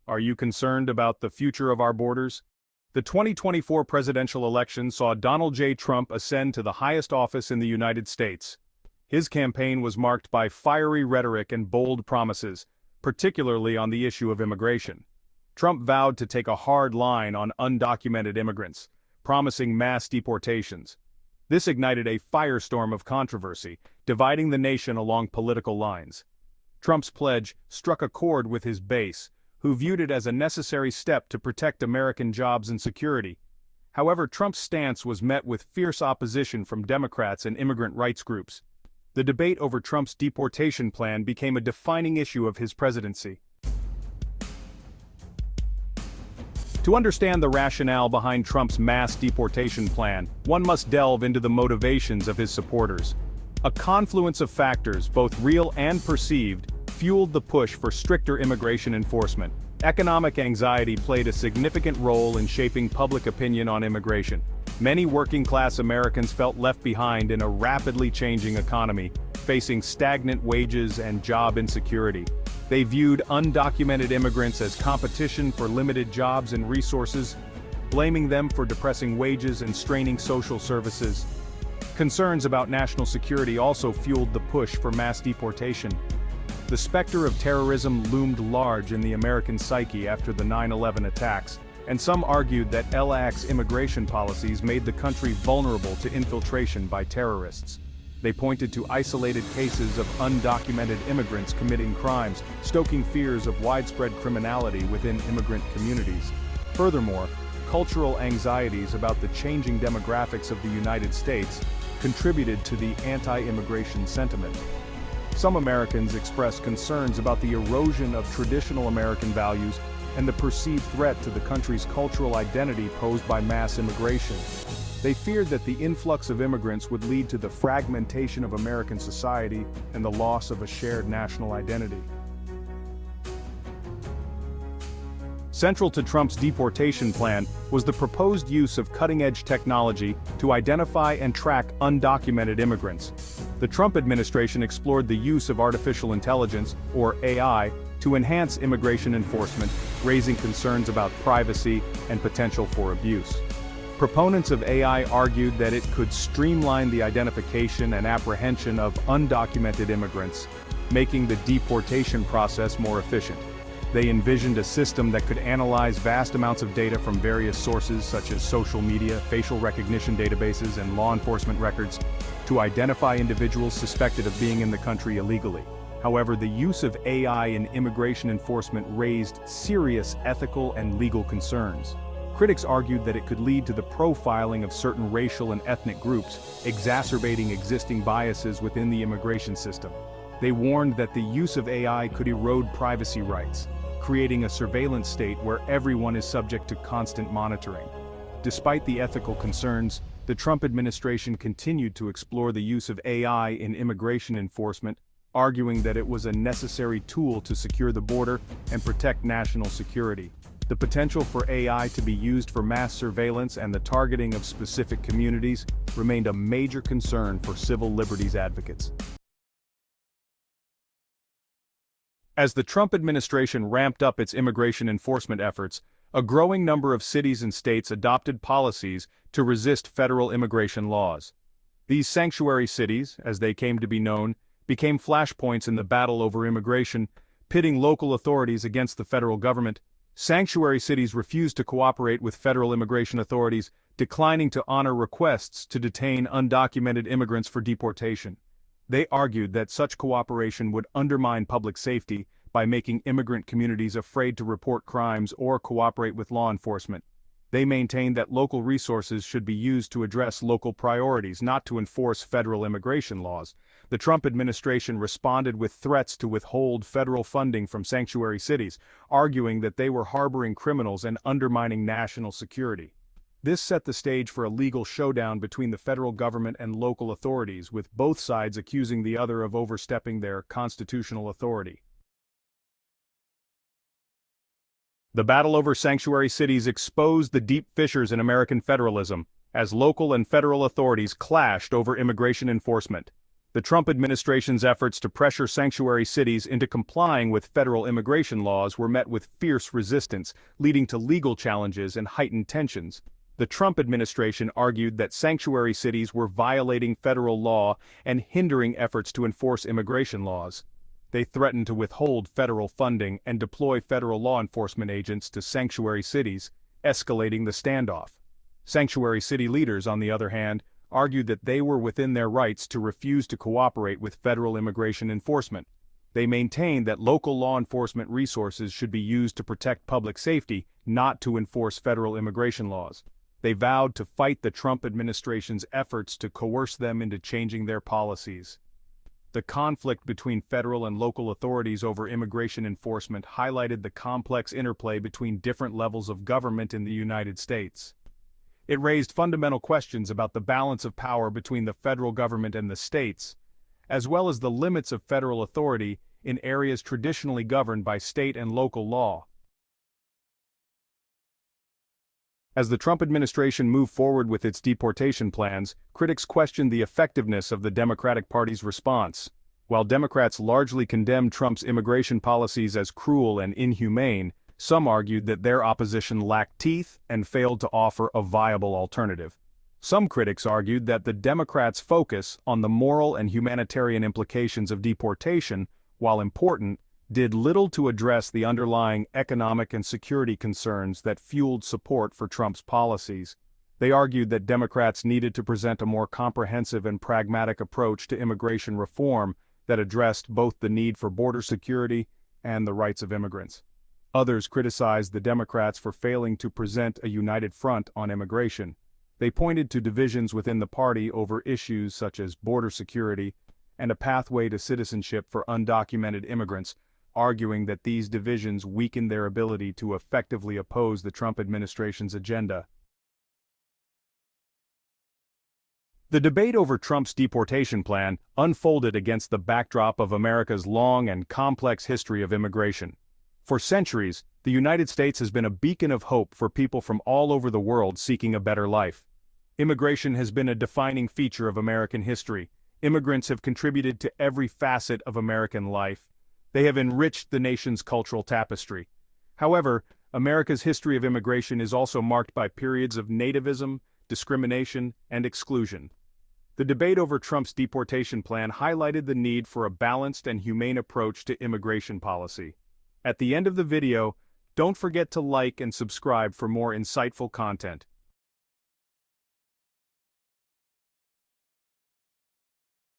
Are you concerned about the future of our borders? The 2024 presidential election saw Donald J. Trump ascend to the highest office in the United States. His campaign was marked by fiery rhetoric and bold promises, particularly on the issue of immigration. Trump vowed to take a hard line on undocumented immigrants, promising mass deportations. This ignited a firestorm of controversy, dividing the nation along political lines. Trump's pledge struck a chord with his base, who viewed it as a necessary step to protect American jobs and security. However, Trump's stance was met with fierce opposition from Democrats and immigrant rights groups. The debate over Trump's deportation plan became a defining issue of his presidency. To understand the rationale behind Trump's mass deportation plan, one must delve into the motivations of his supporters. A confluence of factors, both real and perceived, fueled the push for stricter immigration enforcement. Economic anxiety played a significant role in shaping public opinion on immigration. Many working-class Americans felt left behind in a rapidly changing economy, facing stagnant wages and job insecurity. They viewed undocumented immigrants as competition for limited jobs and resources, blaming them for depressing wages and straining social services. Concerns about national security also fueled the push for mass deportation. The specter of terrorism loomed large in the American psyche after the 9/11 attacks, and some argued that lax immigration policies made the country vulnerable to infiltration by terrorists. They pointed to isolated cases of undocumented immigrants committing crimes, stoking fears of widespread criminality within immigrant communities. Furthermore, cultural anxieties about the changing demographics of the United States contributed to the anti-immigration sentiment. Some Americans expressed concerns about the erosion of traditional American values and the perceived threat to the country's cultural identity posed by mass immigration. They feared that the influx of immigrants would lead to the fragmentation of American society and the loss of a shared national identity. Central to Trump's deportation plan was the proposed use of cutting-edge technology to identify and track undocumented immigrants. The Trump administration explored the use of artificial intelligence, or AI, to enhance immigration enforcement, raising concerns about privacy and potential for abuse. Proponents of AI argued that it could streamline the identification and apprehension of undocumented immigrants, making the deportation process more efficient. They envisioned a system that could analyze vast amounts of data from various sources such as social media, facial recognition databases, and law enforcement records to identify individuals suspected of being in the country illegally. However, the use of AI in immigration enforcement raised serious ethical and legal concerns. Critics argued that it could lead to the profiling of certain racial and ethnic groups, exacerbating existing biases within the immigration system. They warned that the use of AI could erode privacy rights, creating a surveillance state where everyone is subject to constant monitoring. Despite the ethical concerns, the Trump administration continued to explore the use of AI in immigration enforcement, arguing that it was a necessary tool to secure the border and protect national security. The potential for AI to be used for mass surveillance and the targeting of specific communities remained a major concern for civil liberties advocates. As the Trump administration ramped up its immigration enforcement efforts, a growing number of cities and states adopted policies to resist federal immigration laws. These sanctuary cities, as they came to be known, became flashpoints in the battle over immigration, pitting local authorities against the federal government. Sanctuary cities refused to cooperate with federal immigration authorities, declining to honor requests to detain undocumented immigrants for deportation. They argued that such cooperation would undermine public safety by making immigrant communities afraid to report crimes or cooperate with law enforcement. They maintained that local resources should be used to address local priorities, not to enforce federal immigration laws. The Trump administration responded with threats to withhold federal funding from sanctuary cities, arguing that they were harboring criminals and undermining national security. This set the stage for a legal showdown between the federal government and local authorities, with both sides accusing the other of overstepping their constitutional authority. The battle over sanctuary cities exposed the deep fissures in American federalism, as local and federal authorities clashed over immigration enforcement. The Trump administration's efforts to pressure sanctuary cities into complying with federal immigration laws were met with fierce resistance, leading to legal challenges and heightened tensions. The Trump administration argued that sanctuary cities were violating federal law and hindering efforts to enforce immigration laws. They threatened to withhold federal funding and deploy federal law enforcement agents to sanctuary cities, escalating the standoff. Sanctuary city leaders, on the other hand, argued that they were within their rights to refuse to cooperate with federal immigration enforcement. They maintained that local law enforcement resources should be used to protect public safety, not to enforce federal immigration laws. They vowed to fight the Trump administration's efforts to coerce them into changing their policies. The conflict between federal and local authorities over immigration enforcement highlighted the complex interplay between different levels of government in the United States. It raised fundamental questions about the balance of power between the federal government and the states, as well as the limits of federal authority in areas traditionally governed by state and local law. As the Trump administration moved forward with its deportation plans, critics questioned the effectiveness of the Democratic Party's response. While Democrats largely condemned Trump's immigration policies as cruel and inhumane, some argued that their opposition lacked teeth and failed to offer a viable alternative. Some critics argued that the Democrats' focus on the moral and humanitarian implications of deportation, while important, did little to address the underlying economic and security concerns that fueled support for Trump's policies. They argued that Democrats needed to present a more comprehensive and pragmatic approach to immigration reform that addressed both the need for border security and the rights of immigrants. Others criticized the Democrats for failing to present a united front on immigration. They pointed to divisions within the party over issues such as border security and a pathway to citizenship for undocumented immigrants, arguing that these divisions weakened their ability to effectively oppose the Trump administration's agenda. The debate over Trump's deportation plan unfolded against the backdrop of America's long and complex history of immigration. For centuries, the United States has been a beacon of hope for people from all over the world seeking a better life. Immigration has been a defining feature of American history. Immigrants have contributed to every facet of American life. They have enriched the nation's cultural tapestry. However, America's history of immigration is also marked by periods of nativism, discrimination, and exclusion. The debate over Trump's deportation plan highlighted the need for a balanced and humane approach to immigration policy. At the end of the video, don't forget to like and subscribe for more insightful content.